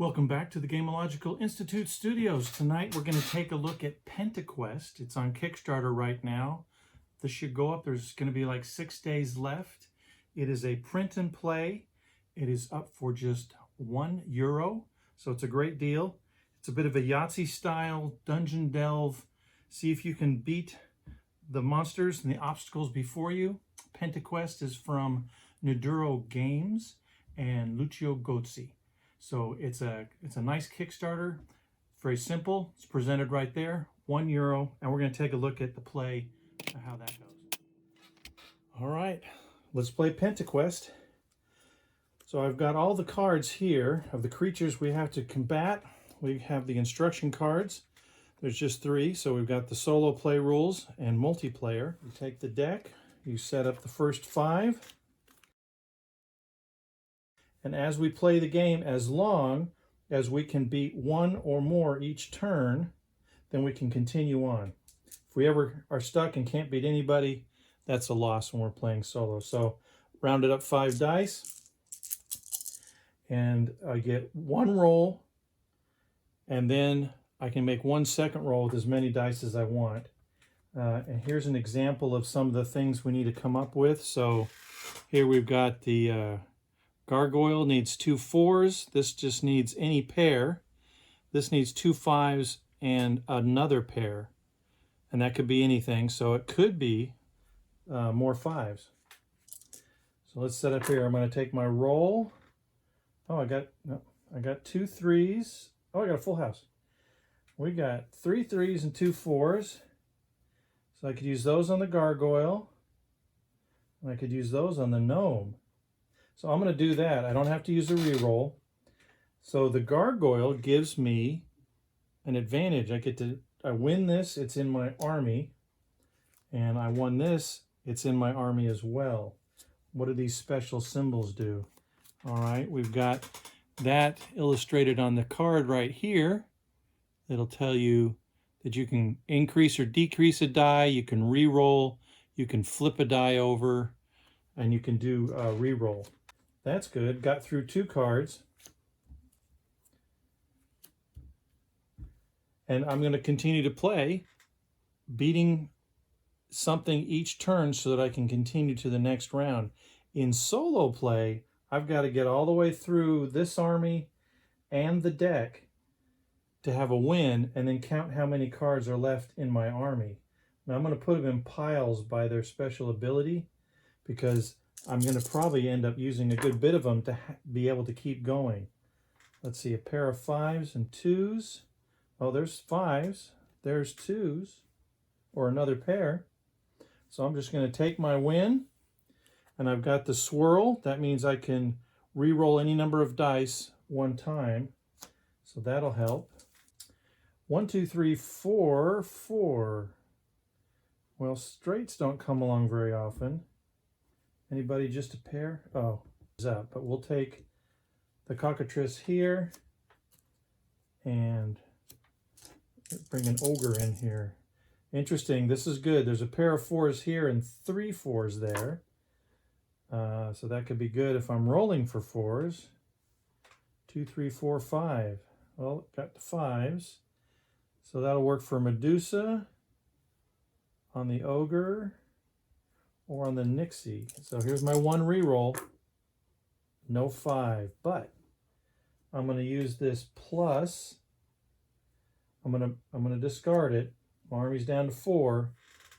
Welcome back to the Gamological Institute Studios. Tonight we're going to take a look at Pentaquest. It's on Kickstarter right now. This should go up. There's going to be like 6 days left. It is a print and play. It is up for just €1, so it's a great deal. It's a bit of a Yahtzee style dungeon delve. See if you can beat the monsters and the obstacles before you. Pentaquest is from Naduro Games and Lucio Gozzi. So it's a nice Kickstarter. It's very simple. It's presented right there, €1, and we're going to take a look at the play and how that goes. All right, let's play Pentaquest. So I've got all the cards here of the creatures we have to combat. We have the instruction cards. There's just 3, so we've got the solo play rules and multiplayer. You take the deck, you set up the first 5. And as we play the game, as long as we can beat 1 or more each turn, then we can continue on. If we ever are stuck and can't beat anybody, that's a loss when we're playing solo. So rounded up 5 dice, and I get 1 roll, and then I can make 1 second roll with as many dice as I want. And here's an example of some of the things we need to come up with. So here we've got the Gargoyle needs 2 4s. This just needs any pair. This needs 2 5s and another pair. And that could be anything. So it could be more 5s. So let's set up here. I'm going to take my roll. Oh, I got 2 3s. Oh, I got a full house. We got 3 3s and 2 4s. So I could use those on the Gargoyle. And I could use those on the Gnome. So I'm going to do that. I don't have to use a reroll. So the Gargoyle gives me an advantage. I win this, it's in my army. And I won this, it's in my army as well. What do these special symbols do? All right, we've got that illustrated on the card right here. It'll tell you that you can increase or decrease a die, you can reroll, you can flip a die over, and you can do reroll. That's good. Got through 2 cards. And I'm going to continue to play, beating something each turn so that I can continue to the next round. In solo play, I've got to get all the way through this army and the deck to have a win, and then count how many cards are left in my army. Now I'm going to put them in piles by their special ability, because I'm going to probably end up using a good bit of them to be able to keep going. Let's see, a pair of 5s and 2s. Oh, there's 5s. There's 2s, or another pair. So I'm just going to take my win, and I've got the swirl. That means I can re-roll any number of dice 1 time. So that'll help. 1, 2, 3, 4, 4. Well, straights don't come along very often. Anybody just a pair? Oh, it's up. But we'll take the cockatrice here and bring an ogre in here. Interesting. This is good. There's a pair of 4s here and 3 4s there. So that could be good if I'm rolling for 4s. 2, 3, 4, 5. Well, got the 5s. So that'll work for Medusa on the ogre, or on the Nixie. So here's my 1 reroll. No 5, but I'm going to use this plus. I'm going to discard it. My army's down to 4,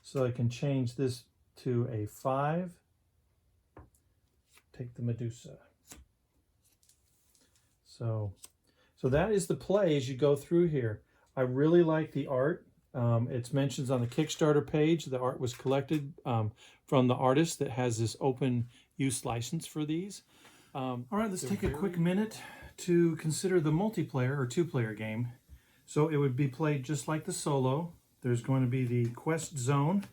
so I can change this to a 5. Take the Medusa. So that is the play as you go through here. I really like the art. It's mentioned on the Kickstarter page. The art was collected from the artist that has this open use license for these. All right, let's take a quick minute to consider the multiplayer or 2-player game. So it would be played just like the solo. There's going to be the quest zone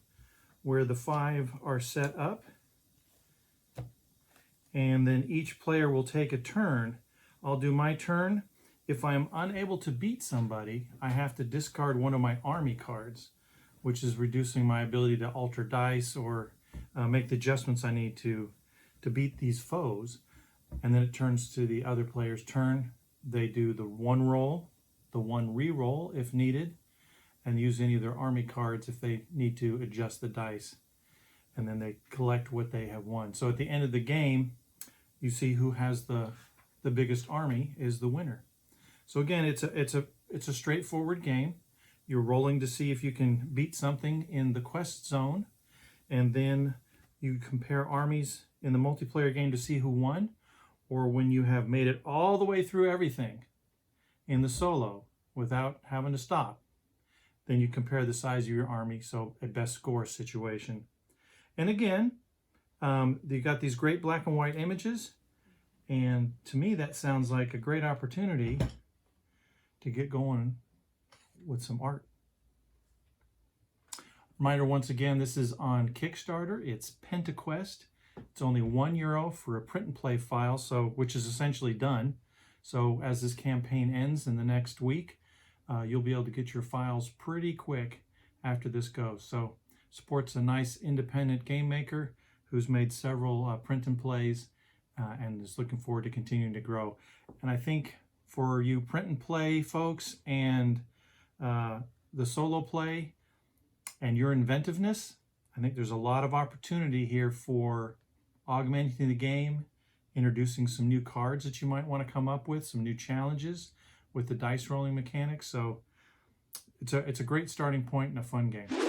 where the 5 are set up. And then each player will take a turn. I'll do my turn. If I'm unable to beat somebody, I have to discard one of my army cards, which is reducing my ability to alter dice or make the adjustments I need to beat these foes. And then it turns to the other player's turn. They do the one roll, the one re-roll if needed, and use any of their army cards if they need to adjust the dice. And then they collect what they have won. So at the end of the game, you see who has the biggest army is the winner. So again, it's a straightforward game. You're rolling to see if you can beat something in the quest zone, and then you compare armies in the multiplayer game to see who won, or when you have made it all the way through everything in the solo without having to stop, then you compare the size of your army, so a best score situation. And again, you got these great black and white images, and to me that sounds like a great opportunity to get going with some art. Reminder once again, this is on Kickstarter. It's Pentaquest. It's only €1 for a print and play file, which is essentially done. So as this campaign ends in the next week, you'll be able to get your files pretty quick after this goes. So supports a nice independent game maker who's made several print and plays and is looking forward to continuing to grow. And I think for you print and play folks and the solo play and your inventiveness, I think there's a lot of opportunity here for augmenting the game, introducing some new cards that you might want to come up with, some new challenges with the dice rolling mechanics. So it's a great starting point and a fun game.